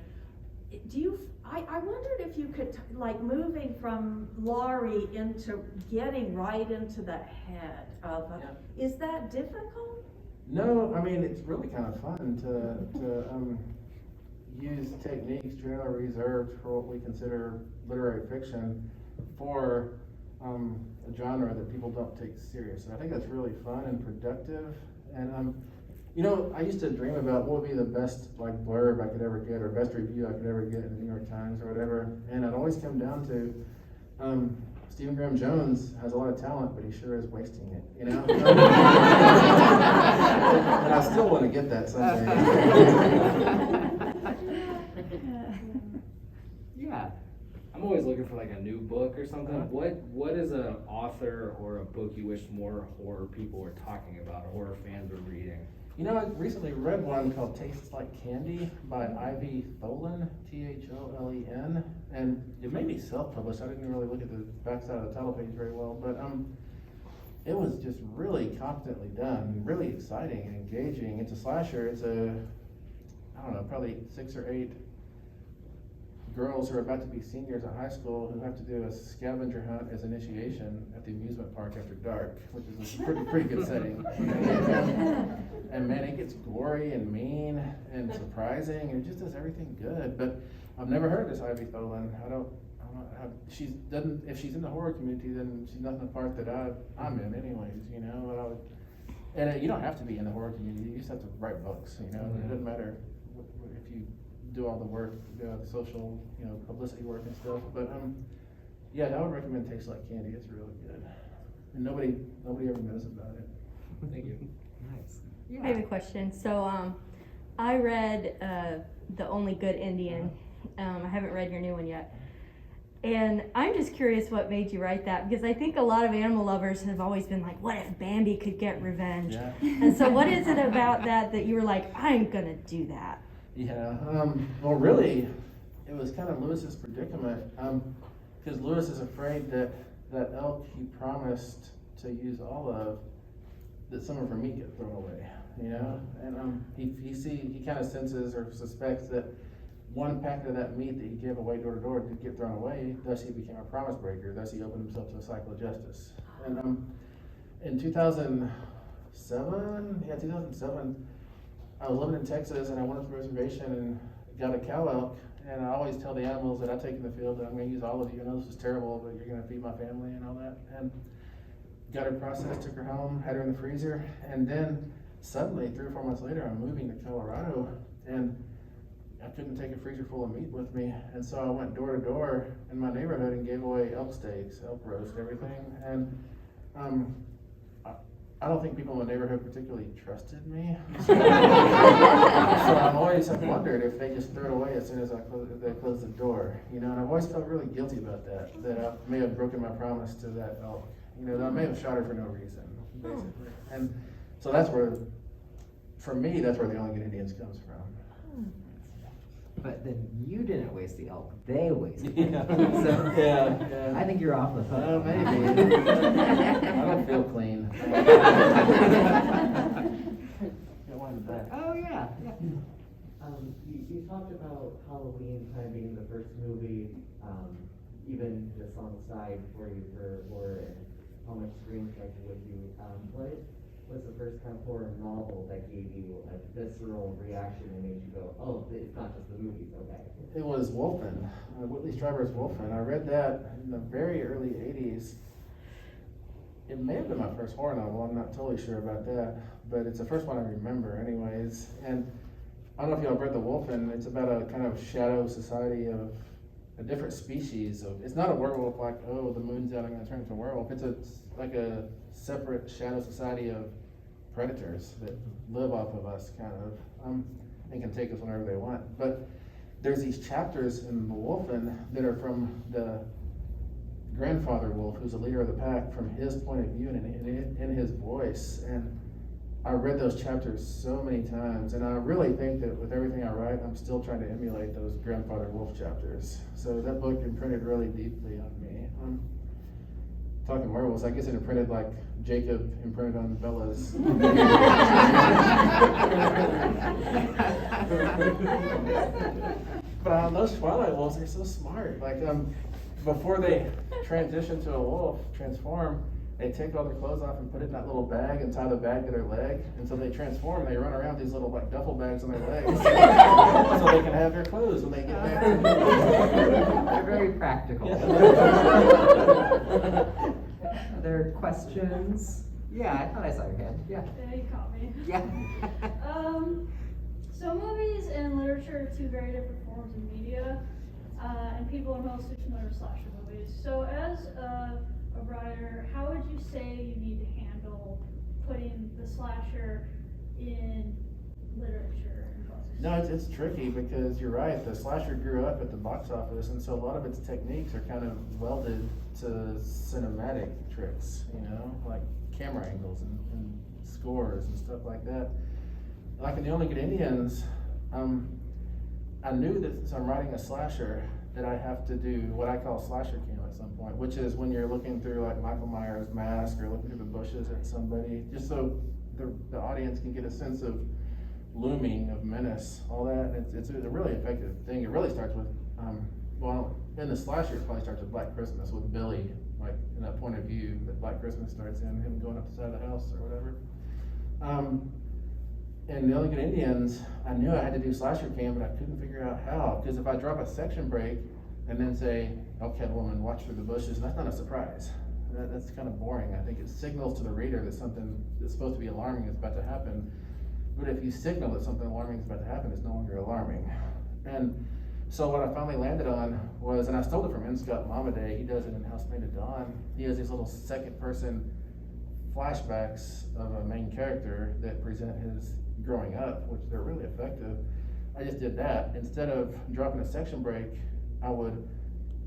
I wondered if you could, like, moving from Laurie into getting right into the head of, is that difficult? No, I mean, it's really kind of fun to use techniques generally reserved for what we consider literary fiction for a genre that people don't take serious. And I think that's really fun and productive. And you know, I used to dream about what would be the best, like, blurb I could ever get, or best review I could ever get in the New York Times or whatever. And it always come down to Stephen Graham Jones has a lot of talent, but he sure is wasting it, you know? And I still want to get that someday. Yeah. I'm always looking for like a new book or something. What is an author or a book you wish more horror people were talking about, horror fans were reading? You know, I recently read one called Tastes Like Candy by Ivy Tholen, Tholen, and it may be self-published. I didn't really look at the backside of the title page very well, but it was just really competently done, really exciting and engaging. It's a slasher. It's I don't know, probably 6 or 8 girls who are about to be seniors at high school who have to do a scavenger hunt as initiation at the amusement park after dark, which is a pretty good setting. And man, it gets gory and mean and surprising, and it just does everything good. But I've never heard of this Ivy Tholen. I don't know, if she's in the horror community, then she's not in the part that I'm in anyways, you know. And you don't have to be in the horror community, you just have to write books, you know. It doesn't matter if you do all the work, the social, you know, publicity work and stuff. But yeah, I would recommend Tastes Like Candy. It's really good, and nobody ever knows about it. Thank you. Nice. I have a question. So, I read The Only Good Indian. I haven't read your new one yet. And I'm just curious what made you write that, because I think a lot of animal lovers have always been like, what if Bambi could get revenge? Yeah. And so what is it about that you were like, I'm gonna do that? Yeah, well, really, it was kind of Lewis's predicament, because Lewis is afraid that elk he promised to use all of, that some of her meat get thrown away, you know, and he kind of senses or suspects that one packet of that meat that he gave away door to door did get thrown away. Thus, he became a promise breaker. Thus, he opened himself to a cycle of justice. And in 2007, I was living in Texas, and I went up to the reservation and got a cow elk. And I always tell the animals that I take in the field that I'm going to use all of you. I know this is terrible, but you're going to feed my family and all that. And got her processed, took her home, had her in the freezer, and then suddenly 3 or 4 months later, I'm moving to Colorado, and I couldn't take a freezer full of meat with me, and so I went door to door in my neighborhood and gave away elk steaks, elk roast, everything. And I don't think people in the neighborhood particularly trusted me. So I've always wondered if they just threw it away as soon as they closed the door, you know, and I've always felt really guilty about that I may have broken my promise to that elk, you know, that I may have shot her for no reason, basically. And so that's where, for me, that's where The Only Good Indians comes from. But then you didn't waste the elk, they wasted it. Yeah. So, Yeah. I think you're off the hook. Maybe. I don't feel clean. Oh, yeah. You talked about Halloween kind of being the first movie, even just on the side where you were, and how much screen connected with you. was the first kind of horror novel that gave you a visceral reaction and made you go, oh, it's not just the movies, okay? It was Wolfen, Whitley Strieber's Wolfen. I read that in the very early 80s. It may have been my first horror novel, I'm not totally sure about that, but it's the first one I remember anyways. And I don't know if y'all read The Wolfen. It's about a kind of shadow society of a different species of, it's not a werewolf like, oh, the moon's out, I'm gonna turn into a werewolf. It's like a separate shadow society of predators that live off of us, kind of, and can take us whenever they want. But there's these chapters in The Wolfen that are from the grandfather wolf, who's the leader of the pack, from his point of view and in his voice. And I read those chapters so many times, and I really think that with everything I write, I'm still trying to emulate those grandfather wolf chapters. So that book imprinted really deeply on me. Talking werewolves, I guess it imprinted like Jacob imprinted on Bella's. But those Twilight wolves, they're so smart. Like before they transition to a wolf, transform, they take all their clothes off and put it in that little bag and tie the bag to their leg. And so they transform and they run around with these little like duffel bags on their legs so they can have their clothes when they get back. They're very practical. Other questions? Yeah, I thought I saw your hand. Yeah. Yeah, you caught me. Yeah. So movies and literature are two very different forms of media, and people are mostly familiar with slasher movies. So as a writer, how would you say you need to handle putting the slasher in literature and books? No, it's tricky because you're right. The slasher grew up at the box office, and so a lot of its techniques are kind of welded to cinematic tricks, you know, like camera angles and scores and stuff like that. Like in The Only Good Indians, I knew that since I'm writing a slasher, that I have to do what I call slasher cam at some point, which is when you're looking through like Michael Myers' mask or looking through the bushes at somebody, just so the audience can get a sense of looming, of menace, all that. It's a really effective thing. It really starts with, well, in the slasher, it probably starts with Black Christmas, with Billy, like in that point of view that Black Christmas starts in, him going up the side of the house or whatever. In The Only Good Indians, I knew I had to do slasher cam, but I couldn't figure out how. Because if I drop a section break and then say, okay, woman, watch through the bushes, that's not a surprise. That's kind of boring. I think it signals to the reader that something that's supposed to be alarming is about to happen. But if you signal that something alarming is about to happen, it's no longer alarming. And so what I finally landed on was, and I stole it from N. Scott Momaday, he does it in House Painted Dawn. He has these little second person flashbacks of a main character that present his growing up, which they're really effective. I just did that. Instead of dropping a section break, I would,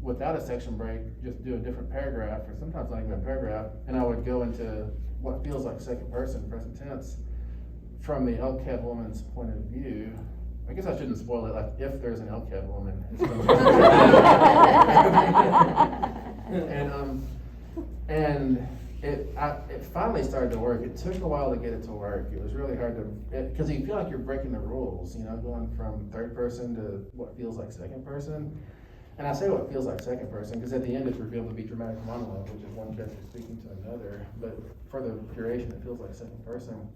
without a section break, just do a different paragraph, or sometimes not even a paragraph, and I would go into what feels like second person, present tense, from the LCAD woman's point of view. I guess I shouldn't spoil it, like if there's an LCAD woman. And it finally started to work. It took a while to get it to work. It was really hard to, because you feel like you're breaking the rules, you know, going from third person to what feels like second person. And I say what feels like second person because at the end it's revealed to be dramatic monologue, which is one character speaking to another. But for the curation, it feels like second person.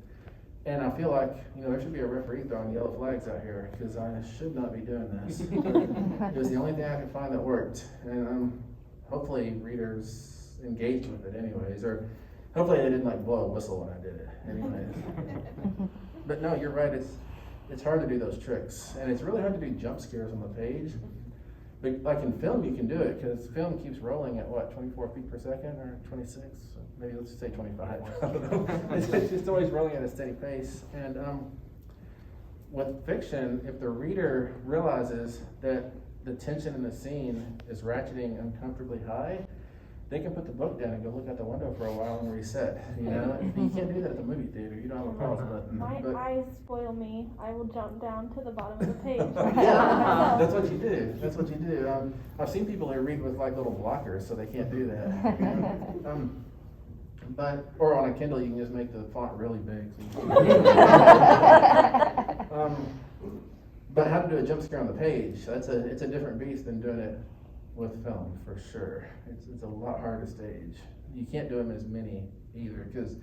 And I feel like, you know, there should be a referee throwing yellow flags out here because I should not be doing this. It was the only thing I could find that worked. And hopefully readers engaged with it anyways, or hopefully they didn't like blow a whistle when I did it anyways. But no, you're right, it's hard to do those tricks, and it's really hard to do jump scares on the page. But like in film you can do it, because film keeps rolling at what, 24 feet per second, or 26, maybe let's just say 25. It's just always rolling at a steady pace. And with fiction, if the reader realizes that the tension in the scene is ratcheting uncomfortably high, they can put the book down and go look out the window for a while and reset. You know, you can't do that at the movie theater. You don't have a pause button. My eyes spoil me. I will jump down to the bottom of the page. Yeah, that's what you do. That's what you do. I've seen people who read with like little blockers, so they can't do that. But or on a Kindle, you can just make the font really big. But how to do a jump scare on the page? It's a different beast than doing it with film, for sure. It's a lot harder to stage. You can't do them as many either, because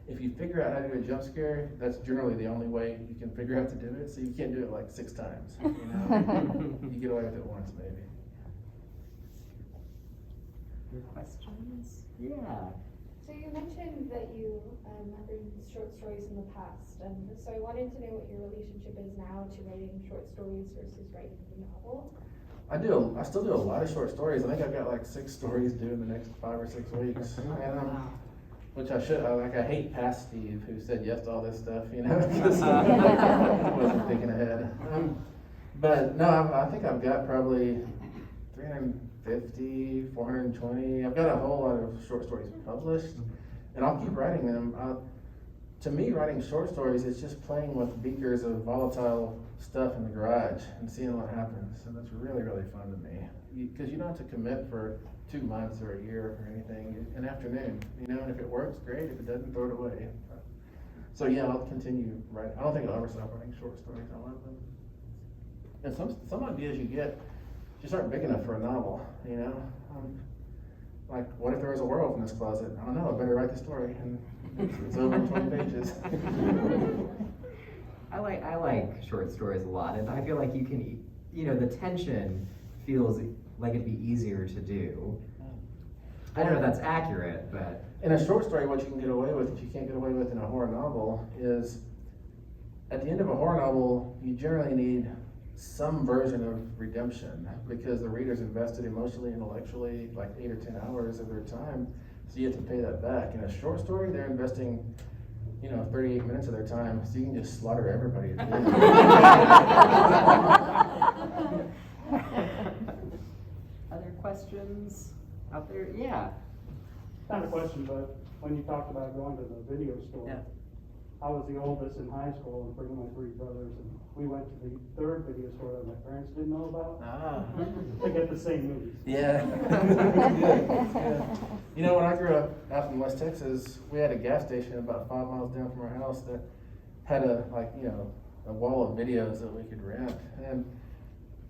if you figure out how to do a jump scare, that's generally the only way you can figure out to do it. So you can't do it like 6 times. You know, you get away with it once maybe. Your questions? Yeah. So you mentioned that you have written short stories in the past, and so I wanted to know what your relationship is now to writing short stories versus writing a novel. I still do a lot of short stories. I think I've got like 6 stories due in the next 5 or 6 weeks. And which I should, I hate past Steve, who said yes to all this stuff, you know, because I wasn't thinking ahead. But no, I think I've got probably 350, 420. I've got a whole lot of short stories published, and I'll keep writing them. To me, writing short stories is just playing with beakers of volatile stuff in the garage and seeing what happens. And that's really, really fun to me. Because you don't have to commit for 2 months or a year or anything. An afternoon, you know, and if it works, great. If it doesn't, throw it away. So yeah, I'll continue writing. I don't think I'll ever stop writing short stories. I love them. And some ideas you get just aren't big enough for a novel, you know. Like, what if there was a werewolf in this closet? I don't know, I better write the story. And it's over in 20 pages. I like short stories a lot, and I feel like you can, you know, the tension feels like it'd be easier to do. I don't know if that's accurate, but... In a short story, what you can get away with that you can't get away with in a horror novel is, at the end of a horror novel, you generally need some version of redemption because the reader's invested emotionally, intellectually, like 8 or 10 hours of their time, so you have to pay that back. In a short story, they're investing, you know, 38 minutes of their time, so you can just slaughter everybody at the end. Other questions out there? Yeah. Not a question, but when you talked about going to the video store, Yeah. I was the oldest in high school and bringing my 3 brothers, and we went to the 3rd video store that my parents didn't know about to get the same movies. Yeah. Yeah. You know, when I grew up out in West Texas, we had a gas station about 5 miles down from our house that had a wall of videos that we could rent. And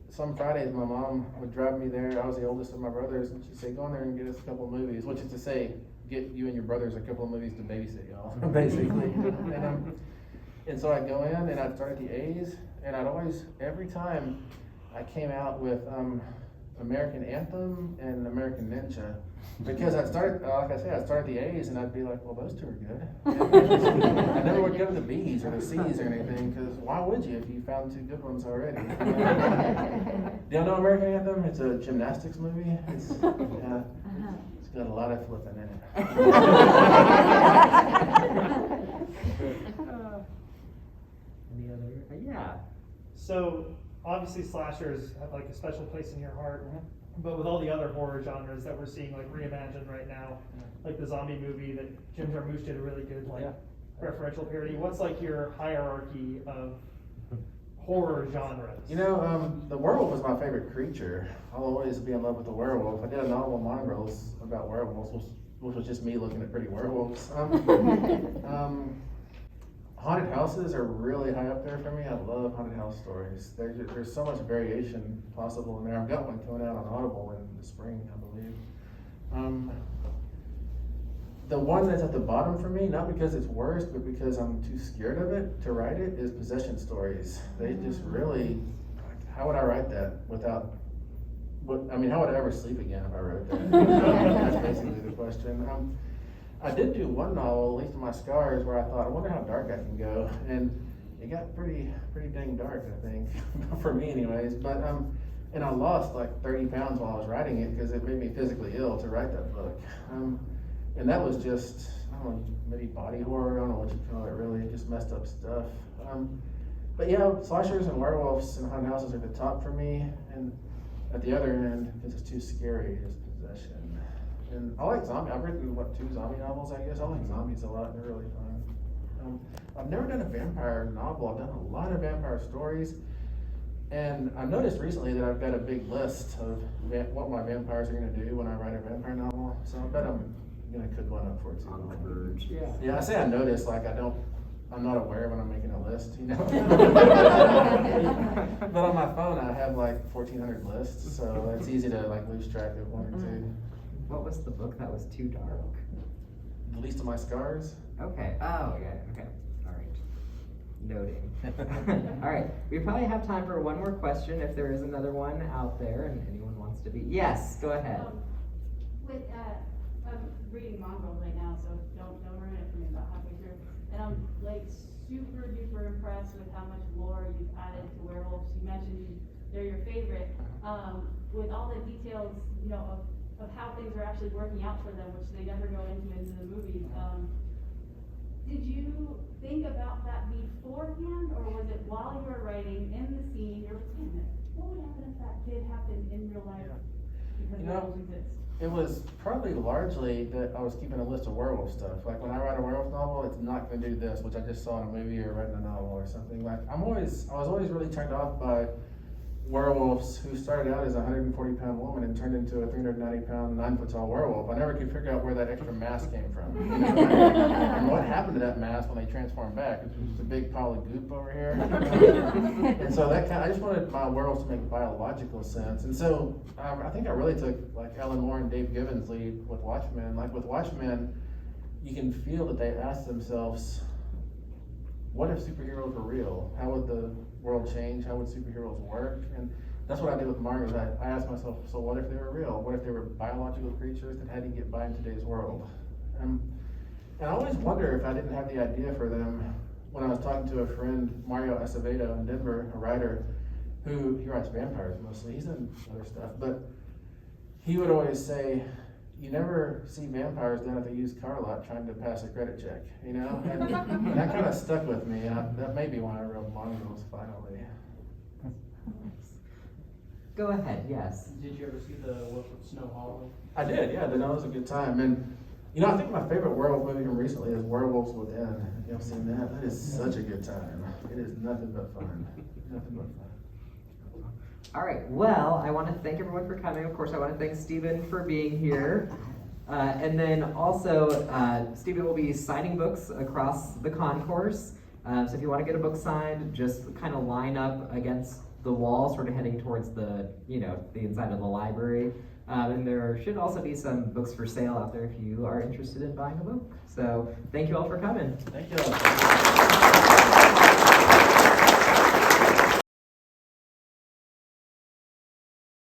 some Fridays my mom would drive me there. I was the oldest of my brothers, and she'd say, go in there and get us a couple of movies, which is to say, get you and your brothers a couple of movies to babysit y'all, basically. And so I'd go in and I'd start at the A's, and I'd always, every time I came out with American Anthem and American Ninja, because I'd start, like I said, I'd start at the A's and I'd be like, well, those 2 are good. I never would go to the B's or the C's or anything, because why would you if you found 2 good ones already? Do y'all know American Anthem? It's a gymnastics movie. It's got a lot of flipping in it. Any other? Yeah. So obviously slashers have like a special place in your heart, but with all the other horror genres that we're seeing like reimagined right now, like the zombie movie that Jim Jarmusch did a really good referential parody. What's like your hierarchy of horror genres? You know, the werewolf was my favorite creature. I'll always be in love with the werewolf. I did a novel, Mongrels, about werewolves, which was just me looking at pretty werewolves. Haunted houses are really high up there for me. I love haunted house stories. There's so much variation possible in there. I've got one coming out on Audible in the spring, I believe. The one that's at the bottom for me, not because it's worse, but because I'm too scared of it to write it, is possession stories. They just really, how would I write that without, how would I ever sleep again if I wrote that? That's basically the question. I did do one novel, at least in my scars, where I thought, I wonder how dark I can go, and it got pretty dang dark, I think, for me anyways. But and I lost like 30 pounds while I was writing it because it made me physically ill to write that book. And that was just, I don't know, maybe body horror, I don't know what you call it really, just messed up stuff. But yeah, slashers and werewolves and haunted houses are at the top for me, and at the other end, because it's too scary, is possession. And I like zombie. I've written, 2 zombie novels, I guess. I like zombies a lot. They're really fun. I've never done a vampire novel. I've done a lot of vampire stories. And I've noticed recently that I've got a big list of what my vampires are going to do when I write a vampire novel. So I bet I'm going to cook one up for it too. On the verge. Yeah. Yeah, I say I notice, like I'm not aware when I'm making a list, you know? But on my phone, I have like 1,400 lists, so it's easy to like lose track of 1 or 2. What was the book that was too dark? The Least of My Scars. Okay, oh, yeah, okay, all right. Noting. All right, we probably have time for one more question if there is another one out there and anyone wants to be. Yes, go ahead. I'm reading Mongrel right now, so don't ruin it for me about halfway through. And I'm like super duper impressed with how much lore you've added to werewolves. You mentioned they're your favorite. With all the details, you know, of how things are actually working out for them, which they never go into the movie. Did you think about that beforehand, or was it while you were writing in the scene? You're like, what would happen if that did happen in real life? Because werewolves exist. It was probably largely that I was keeping a list of werewolf stuff. Like when I write a werewolf novel, it's not going to do this, which I just saw in a movie or read in a novel or something. Like I was always really turned off by werewolves who started out as a 140-pound woman and turned into a 390-pound, 9-foot-tall werewolf. I never could figure out where that extra mass came from. You know? And what happened to that mass when they transformed back? It was just a big pile of goop over here. And so I just wanted my werewolves to make biological sense. And so I think I really took like Ellen Moore and Dave Gibbons' lead with Watchmen. Like with Watchmen, you can feel that they asked themselves, what if superheroes were real? How would the world change? How would superheroes work? And that's what I did with Marvel. I asked myself, so what if they were real? What if they were biological creatures that had to get by in today's world? And I always wonder if I didn't have the idea for them when I was talking to a friend, Mario Acevedo in Denver, a writer, he writes vampires mostly. He's done other stuff, but he would always say, you never see vampires down at the used car lot trying to pass a credit check, you know? And that kind of stuck with me. That may be why I wrote Mongrels finally. Go ahead, yes. Did you ever see the work with Snow Hollow? I did, yeah. That was a good time. And, you know, I think my favorite werewolf movie from recently is Werewolves Within. You ever seen that? That is such a good time. It is nothing but fun. Nothing but fun. All right, well, I want to thank everyone for coming. Of course, I want to thank Stephen for being here. And then also, Stephen will be signing books across the concourse. So if you want to get a book signed, just kind of line up against the wall, sort of heading towards the inside of the library. And there should also be some books for sale out there if you are interested in buying a book. So thank you all for coming. Thank you all.